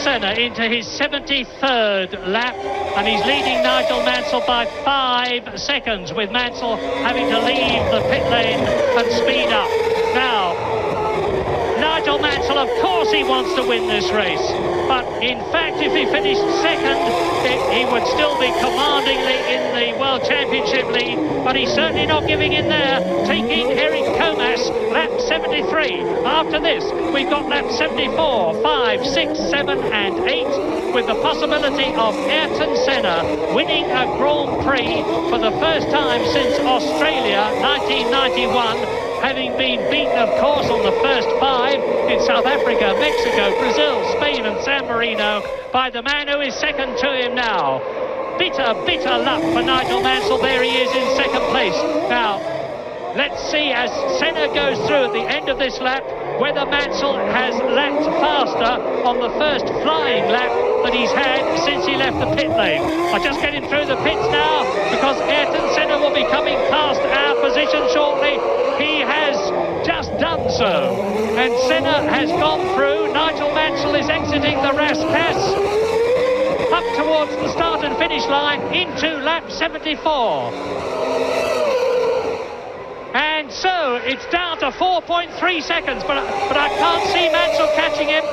Senna into his 73rd lap, and he's leading Nigel Mansell by 5 seconds, with Mansell having to leave the pit lane and speed up. Now, Nigel Mansell, of course he wants to win this race, but in fact if he finished second, he would still be commandingly in the World Championship lead, but he's certainly not giving in there, taking Eric Comas, lap 73. After this, we've got lap 74, 5, 6, 7 and 8, with the possibility of Ayrton Senna winning a Grand Prix for the first time since Australia 1991, having been beaten, of course, on the first 5 in South Africa, Mexico, Brazil, Spain and San Marino by the man who is second to him now. Bitter, bitter luck for Nigel Mansell. There he is in second place. Now, let's see as Senna goes through at the end of this lap whether Mansell has lapped faster on the first flying lap that he's had since he left the pit lane. I'm just getting through the pits now because Ayrton Senna will be coming past our position shortly. He has just done so, and Senna has gone through. Nigel Mansell is exiting the Rascasse up towards the start and finish line into lap 74. And so it's down to 4.3 seconds, but I can't see Mansell catching him.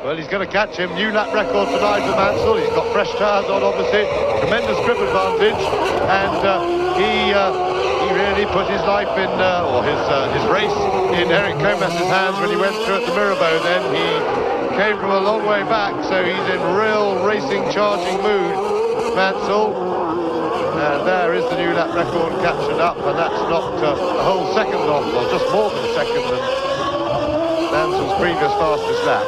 Well, he's going to catch him. New lap record for Nigel Mansell. He's got fresh tyres on, obviously. Tremendous grip advantage, and he really put his life in, or his race in Eric Comas's hands when he went through at the Mirabeau. Then he came from a long way back, so he's in real racing, charging mood, Mansell. And there is the new lap record captured up, and that's knocked a whole second off, or just more than a second than Mansell's previous fastest lap.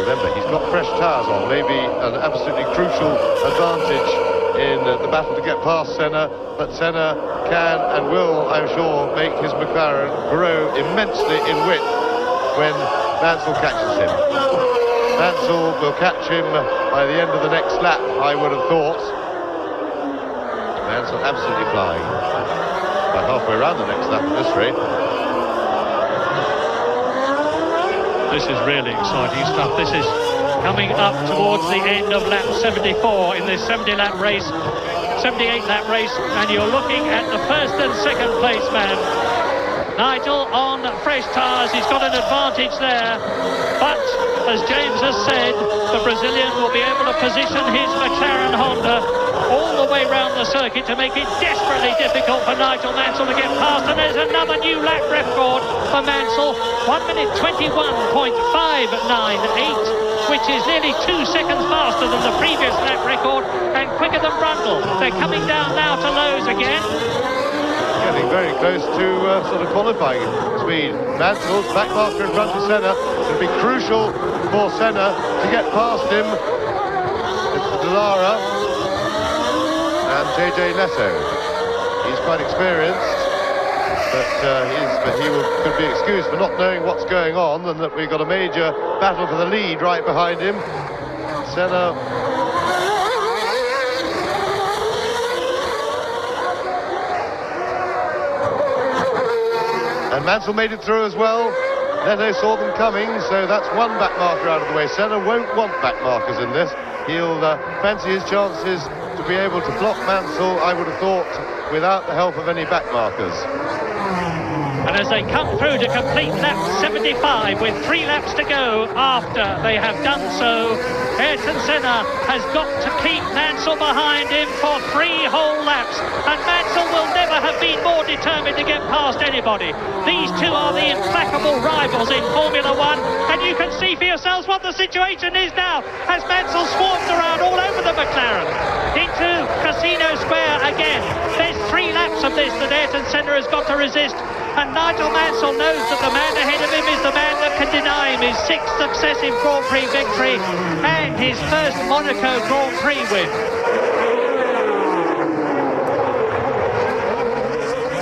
Remember, he's got fresh tyres on, maybe an absolutely crucial advantage in the battle to get past Senna, but Senna can and will, I'm sure, make his McLaren grow immensely in width when Mansell catches him. Mansell will catch him by the end of the next lap, I would have thought. Mansell absolutely flying. About halfway around the next lap at this rate. This is really exciting stuff. This is coming up towards the end of lap 74 in this 70-lap race, 78-lap race, and you're looking at the first and second place man. Nigel on fresh tyres, he's got an advantage there, but as James has said, the Brazilian will be able to position his McLaren Honda all the way round the circuit to make it desperately difficult for Nigel Mansell to get past, and there's another new lap record for Mansell, 1 minute 21.598, which is nearly 2 seconds faster than the previous lap record and quicker than Brundle. They're coming down now to Lowe's again. Getting very close to sort of qualifying speed. Mansell's back marker in front of Senna. It'll be crucial for Senna to get past him. It's Dallara and JJ Leto. He's quite experienced, but he could be excused for not knowing what's going on, and that we've got a major battle for the lead right behind him. Senna. And Mansell made it through as well. Leto saw them coming, so that's one back marker out of the way. Senna won't want back markers in this. He'll fancy his chances to be able to block Mansell, I would have thought, without the help of any back markers. And as they come through to complete lap 75 with 3 laps to go after they have done so, Ayrton Senna has got to keep Mansell behind him for 3 whole laps, and Mansell will never have been more determined to get past anybody. These two are the implacable rivals in Formula One, and you can see for yourselves what the situation is now as Mansell swarms around all over the McLaren into Casino Square again. There's 3 laps of this that Ayrton Senna has got to resist, and Nigel Mansell knows that the man ahead of him is the man that can deny him his 6th successive Grand Prix victory and his first Monaco Grand Prix win.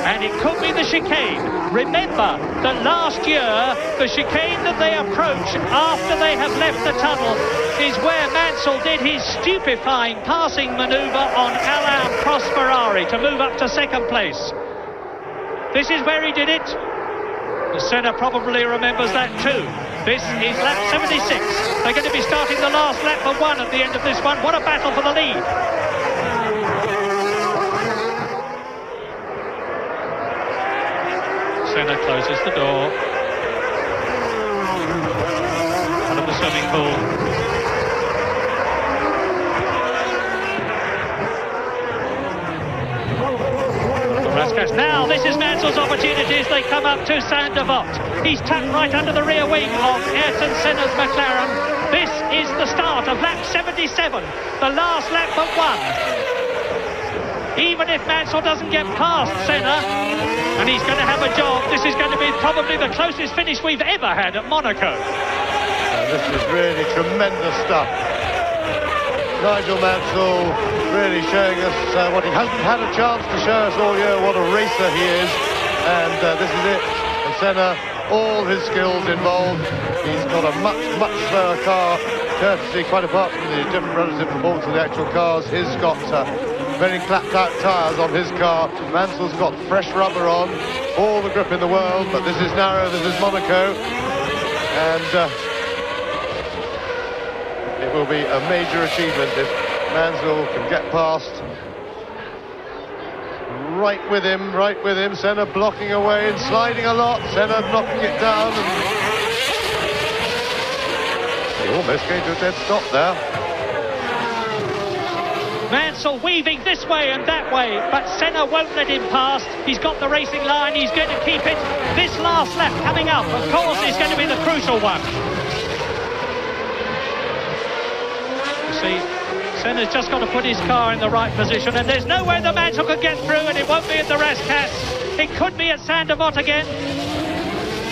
And it could be the chicane. Remember that last year, the chicane that they approach after they have left the tunnel is where Mansell did his stupefying passing manoeuvre on Alain Prost Ferrari to move up to second place. This is where he did it. Senna probably remembers that too. This is lap 76. They're going to be starting the last lap for one at the end of this one. What a battle for the lead. Senna closes the door out of the swimming pool. Now this is Mansell's opportunity as they come up to Saint-Devote. He's tucked right under the rear wing of Ayrton Senna's McLaren. This is the start of lap 77, the last lap but one. Even if Mansell doesn't get past Senna, and he's going to have a job, this is going to be probably the closest finish we've ever had at Monaco. This is really tremendous stuff. Nigel Mansell really showing us what he hasn't had a chance to show us all year, what a racer he is, and this is it. And Senna, all his skills involved. He's got a much slower car, courtesy, quite apart from the different relative performance of the actual cars. He's got very clapped out tyres on his car. Mansell's got fresh rubber on, all the grip in the world, but this is narrow, this is Monaco, and it will be a major achievement if Mansell can get past. Right with him, Senna blocking away and sliding a lot, Senna knocking it down, and he almost came to a dead stop there. Mansell weaving this way and that way, but Senna won't let him past. He's got the racing line, he's going to keep it. This last lap coming up, of course, is going to be the crucial one. See, Senna's just got to put his car in the right position, and there's no way the Mansell can get through, and it won't be at the Rascasse. It could be at Saint-Devote again.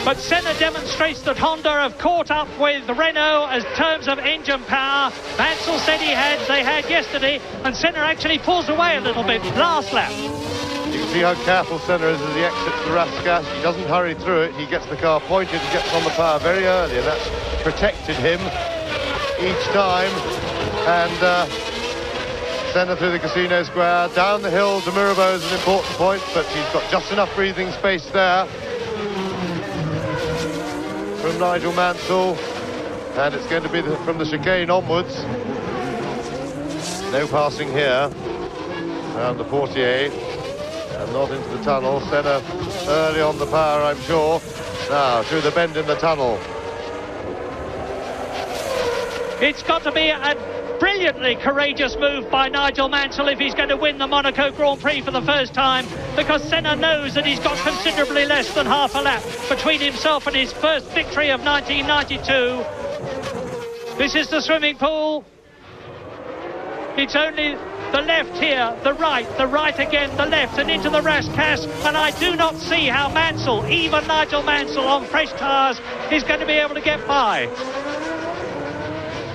But Senna demonstrates that Honda have caught up with Renault as terms of engine power. Mansell said they had yesterday, and Senna actually pulls away a little bit last lap. You can see how careful Senna is as he exits the Rascasse. He doesn't hurry through it. He gets the car pointed and gets on the power very early, and that's protected him each time. And Senna through the Casino Square, down the hill to Mirabeau is an important point, but he's got just enough breathing space there from Nigel Mansell, and it's going to be from the chicane onwards. No passing here around the Portier, and not into the tunnel. Senna early on the power, I'm sure. Now through the bend in the tunnel. It's got to be a brilliantly courageous move by Nigel Mansell if he's going to win the Monaco Grand Prix for the first time, because Senna knows that he's got considerably less than half a lap between himself and his first victory of 1992. This is the swimming pool. It's only the left here, the right again, the left, and into the Rascasse, and I do not see how Mansell, even Nigel Mansell on fresh tyres, is going to be able to get by.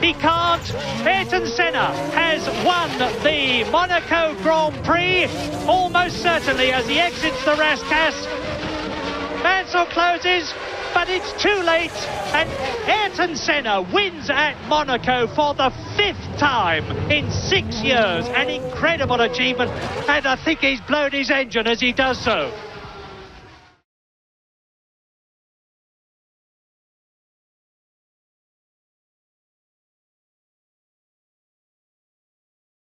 He can't. Ayrton Senna has won the Monaco Grand Prix, almost certainly, as he exits the Rascasse. Mansell closes, but it's too late, and Ayrton Senna wins at Monaco for the 5th time in 6 years. An incredible achievement, and I think he's blown his engine as he does so.